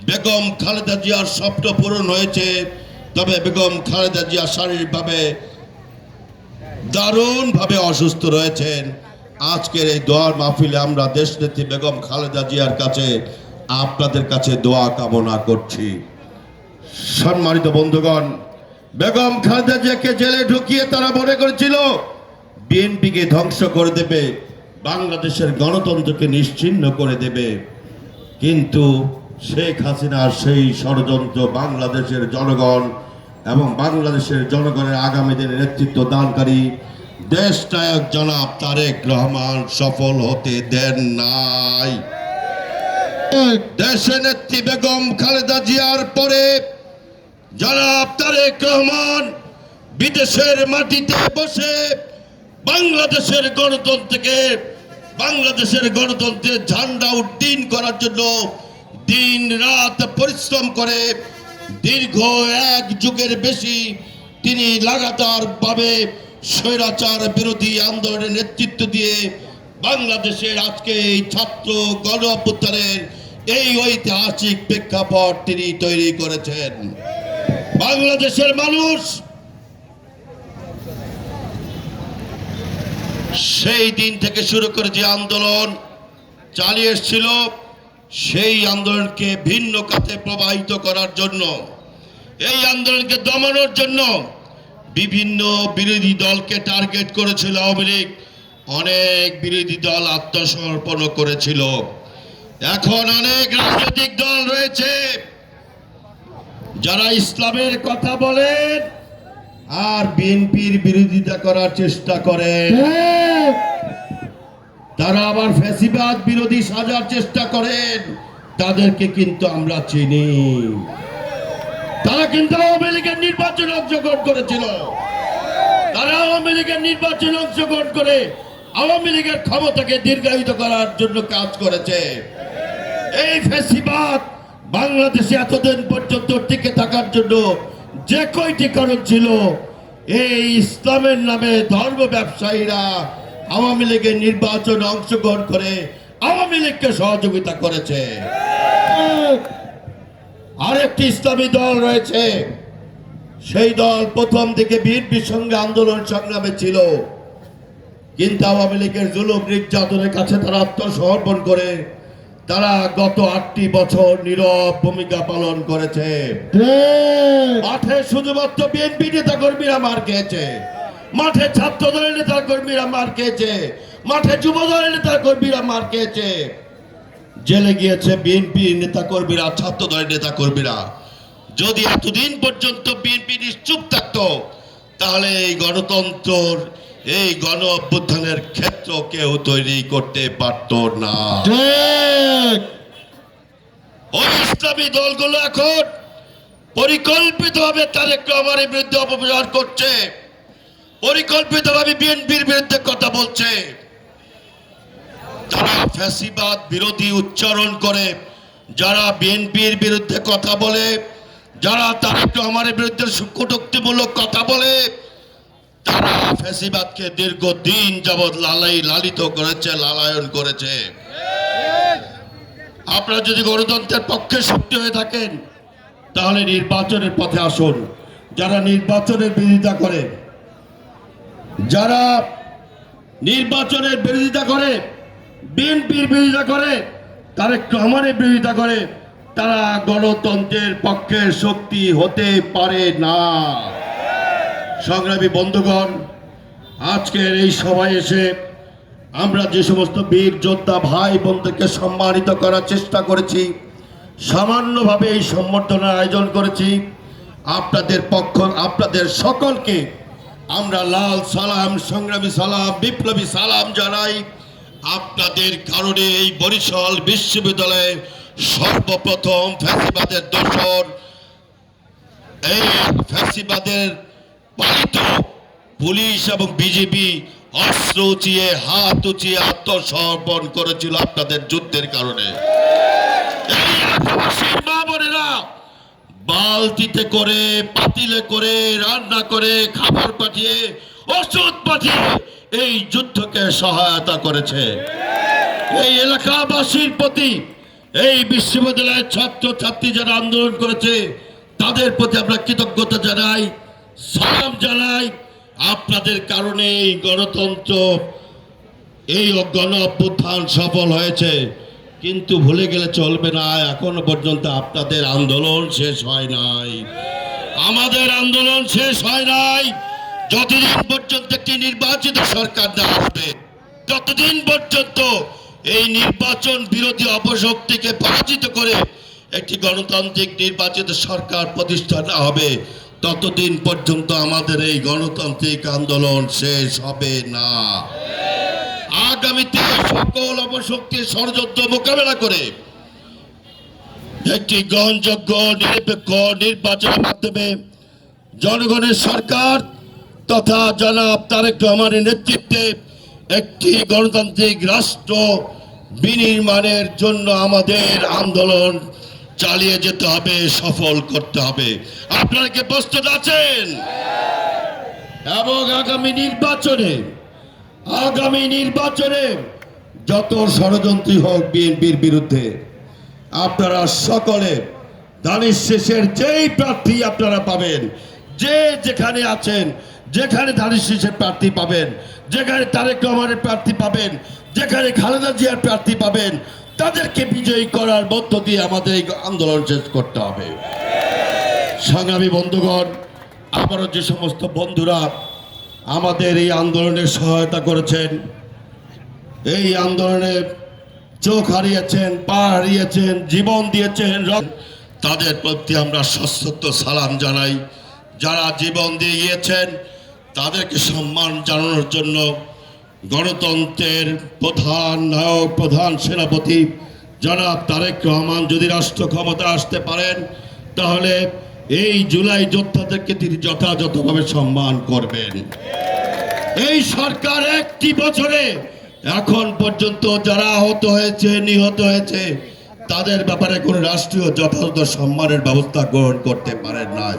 বেগম খালেদা জিয়ার স্বপ্ন পূরণ হয়েছে। তবে বেগম খালেদা জিয়া শারীরিকভাবে দারুণভাবে অসুস্থ রয়েছেন। আজকের এই দোয়ার মাহফিলে আমরা দেশনেত্রী বেগম খালেদা জিয়ার কাছে আপনাদের কাছে দোয়া কামনা করছি। সম্মানিত বন্ধুগণ, বেগম খালেদা জিয়াকে জেলে ঢুকিয়ে তারা মনে করেছিল বিএনপিকে ধ্বংস করে দেবে, বাংলাদেশের গণতন্ত্রকে নিশ্চিহ্ন করে দেবে। কিন্তু শেখ হাসিনার সেই ষড়যন্ত্র বাংলাদেশের জনগণ এবং বাংলাদেশের জনগণের আগামী দিনের নেতৃত্ব দানকারী দেশনায়ক জনাব তারেক রহমান সফল হতে দেন নাই। দেশের নেত্রী বেগম খালেদা জিয়ার পরে জনাব তারেক রহমান বিদেশের মাটিতে বসে বাংলাদেশের গণতন্ত্রের ঝান্ডা উড্ডীন করার জন্য দিন রাত পরিশ্রম করে দীর্ঘ 1 যুগের বেশি তিনি লাগাতার ভাবে স্বৈরাচার বিরোধী আন্দোলনের নেতৃত্ব দিয়ে বাংলাদেশের আজকে এই ছাত্র গণ অভ্যুত্থানের এই ঐতিহাসিক প্রেক্ষাপট তিনি তৈরি করেছেন। বাংলাদেশের মানুষ সেই দিন থেকে শুরু করে যে আন্দোলন চালিয়ে এসেছিল, সেই আন্দোলনকে ভিন্ন খাতে প্রবাহিত করার জন্য, এই আন্দোলনকে দমানোর জন্য বিভিন্ন বিরোধী দলকে টার্গেট করেছিল আওয়ামী লীগ। অনেক বিরোধী দল আত্মসমর্পণ করেছিল। এখন অনেক রাজনৈতিক দল রয়েছে যারা ইসলামের কথা বলেন আর বিএনপির বিরোধিতা করার চেষ্টা করেন। তারা আবার ফ্যাসিবাদ বিরোধী সাজার চেষ্টা করেন। তাদেরকে কিন্তু আমরা চিনি। তারা কিন্তু আওয়ামী লীগের নির্বাচনে অংশগ্রহণ করেছিল। তারা আওয়ামী লীগের নির্বাচনে অংশগ্রহণ করে আওয়ামী লীগের ক্ষমতাকে দীর্ঘায়িত করার জন্য কাজ করেছে। এই ফ্যাসিবাদ বাংলাদেশে এতদিন পর্যন্ত টিকে থাকার জন্য যে কয়টি কারণ ছিল, এই ইসলামের নামে ধর্ম ব্যবসায়ীরা আওয়ামী লীগের নির্বাচনে অংশগ্রহণ করে আওয়ামী লীগকে সহযোগিতা করেছে। আরেকটি ইসলামী দল রয়েছে, সেই দল প্রথম দিকে বিএনপির সঙ্গে আন্দোলন সংগ্রামে ছিল, কিন্তু আওয়ামী লীগের জুলুম নির্যাতনের কাছে তারা আত্মসমর্পণ করে তারা গত 8টি বছর নীরব ভূমিকা পালন করেছে। মাঠে শুধুমাত্র বিএনপি নেতা কর্মীরা মার খেয়েছে, মাঠে ছাত্র দলের নেতা কর্মীরা মার খেয়েছে, মাঠে যুব দলের নেতা কর্মীরা মার খেয়েছে, জেলে গিয়েছে বিএনপি নেতা কর্মীরা, ছাত্র দলের নেতা কর্মীরা। যদি এতদিন পর্যন্ত বিএনপি নিশ্চুপ থাকতো, তাহলে এই গণতন্ত্র, এই গণ অভ্যুত্থানের ক্ষেত্র কেউ তৈরি করতে পারত না। ওই ইসলামী দলগুলো এখন পরিকল্পিতভাবে তারেক রহমানের বিরুদ্ধে অপপ্রচার করছে, পরিকল্পিতভাবে বিএনপির বিরুদ্ধে কথা বলছে। যারা ফ্যাসিবাদ বিরোধী উচ্চারণ করে, যারা বিএনপির বিরুদ্ধে কথা বলে, যারা তারেক রহমানের বিরুদ্ধে কটূক্তিমূলক কথা বলে, তারা ফ্যাসিবাদকে দীর্ঘদিন যাবৎ লালিত করেছে, লালায়ন করেছে। আপনারা যদি গণতন্ত্রের পক্ষে শক্তি হয়ে থাকেন, তাহলে নির্বাচনের পথে আসুন। যারা নির্বাচনের বিরোধিতা করে, যারা নির্বাচনের বিরোধিতা করে, বিএনপির বিরোধিতা করে, তারেক রহমানের বিরোধিতা করে, তারা গণতন্ত্রের পক্ষের শক্তি হতে পারে না। সংগ্রামী বন্ধুগণ, আজকের এই সভায় এসে আমরা যে সমস্ত বীর যোদ্ধা ভাই বোনদেরকে সম্মানিত করার চেষ্টা করেছি, সামান্যভাবে এই সম্বর্ধনার আয়োজন করেছি, আপনাদের সকলকে আমরা লাল সালাম, সংগ্রামী সালাম, বিপ্লবী সালাম জানাই। আপনাদের কারণে এই বরিশাল বিশ্ববিদ্যালয়ে সর্বপ্রথম ফ্যাসিবাদের দোসর, এই ফ্যাসিবাদের পালিত পুলিশ এবং বিজেপি অস্ত্র উঁচিয়ে, হাত উঁচিয়ে আত্মসমর্পণ করেছিল আপনাদের যুদ্ধের কারণে। মা বোনেরা বালতিতে করে, পাতিলে করে, রান্না করে, খাবার পাঠিয়ে, ওষুধ পাঠিয়ে এই যুদ্ধকে সহায়তা করেছে। এই এলাকাবাসীর প্রতি এই বিশ্ববিদ্যালয়ের ছাত্র ছাত্রী যারা আন্দোলন করেছে তাদের প্রতি আমরা কৃতজ্ঞতা জানাই, সালাম জানাই। আপনাদের কারণে এই গণতন্ত্র, এই গণ অভ্যুত্থান সফল হয়েছে। কিন্তু ভুলে গেলে চলবে না, এখনো পর্যন্ত আপনাদের আন্দোলন শেষ হয় নাই, আমাদের আন্দোলন শেষ হয় নাই। যতদিন পর্যন্ত একটি নির্বাচিত সরকার না আসবে, ততদিন পর্যন্ত এই নির্বাচন বিরোধী অপশক্তিকে পরাজিত করে একটি গণতান্ত্রিক নির্বাচিত সরকার প্রতিষ্ঠা না হবে, ততদিন পর্যন্ত আমাদের এই গণতান্ত্রিক আন্দোলন শেষ হবে না। আগামীতে সকল অপশক্তির ষড়যন্ত্র মোকাবেলা করে একটি গ্রহণযোগ্য নিরপেক্ষ নির্বাচনের মাধ্যমে জনগণের সরকার তথা জনাব তারেক রহমানের নেতৃত্বে একটি গণতান্ত্রিক রাষ্ট্র বিনির্মাণের জন্য আমাদের আন্দোলন চালিয়ে যেতে হবে, সফল করতে হবে। আপনারা কি প্রস্তুত আছেন? এবং আগামী নির্বাচনে যত ষড়যন্ত্রী হোক বিএনপির বিরুদ্ধে, আপনারা সকলে ধানের শেষের যেই প্রার্থী আপনারা পাবেন, যে যেখানে আছেন, যেখানে ধানের শেষের প্রার্থী পাবেন, যেখানে তারেক রহমানের প্রার্থী পাবেন, যেখানে খালেদা জিয়ার প্রার্থী পাবেন, তাদেরকে বিজয়ী করার মধ্য দিয়ে আমাদের এই আন্দোলন শেষ করতে হবে। সংগ্রামী বন্ধুগণ, আবারও যে সমস্ত বন্ধুরা আমাদের এই আন্দোলনে সহায়তা করেছেন, এই আন্দোলনে চোখ হারিয়েছেন, পা হারিয়েছেন, জীবন দিয়েছেন, তাদের প্রতি আমরা সশ্রদ্ধ সালাম জানাই। যারা জীবন দিয়ে গিয়েছেন তাদেরকে সম্মান জানানোর জন্য গণতন্ত্রের প্রধান নায়ক, প্রধান সেনাপতি জনাব তারেক রহমান যদি রাষ্ট্র ক্ষমতা আসতে পারেন, তাহলে এই জুলাই যোদ্ধাদেরকে তিনি যথাযথভাবে সম্মান করবেন। এই সরকার একটি বছরে এখন পর্যন্ত যারা আহত হয়েছে, নিহত হয়েছে, তাদের ব্যাপারে কোনো রাষ্ট্রীয় যথাযথ সম্মানের ব্যবস্থা গ্রহণ করতে পারেন নাই।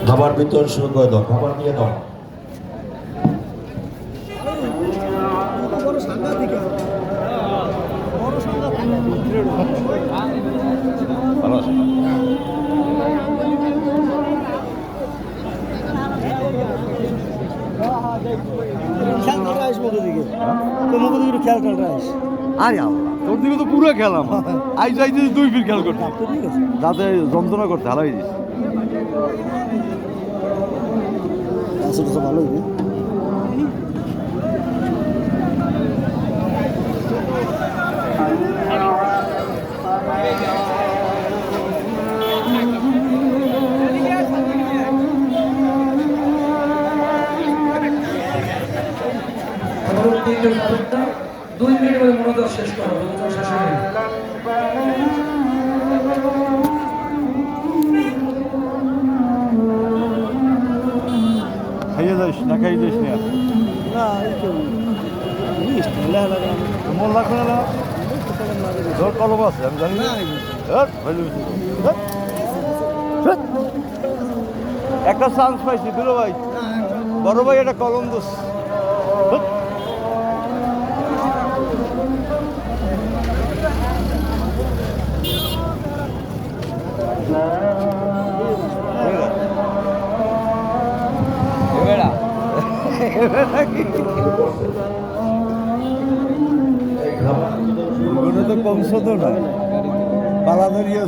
খাবার বিতরণ শুরু করে দাও, খাবার দিয়ে দাও। তোর দিকে তো পুরো খেলাম, আই যাইতে 2 ফির খেয়াল করতে যাতে যন্ত্রণা করতে হালাই দিস। ভালো পরবর্তী 2 মিনিটের মধ্যে মনোযোগ শেষ করো, শেষ হয়ে খাইয়ে যাইস না, খাইয়ে যাইস না, মন লাগবে না। ধর কলম আছে, আমি জানি না। একটা চান্স পাইছি দুলো ভাই, বড় ভাই একটা কলম দোষ। তো কমছো তো না, পালা ধরিয়ে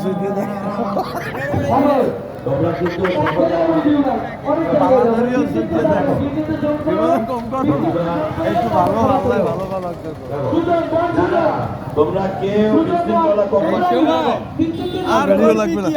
তোমরা কেউ লাগবে না।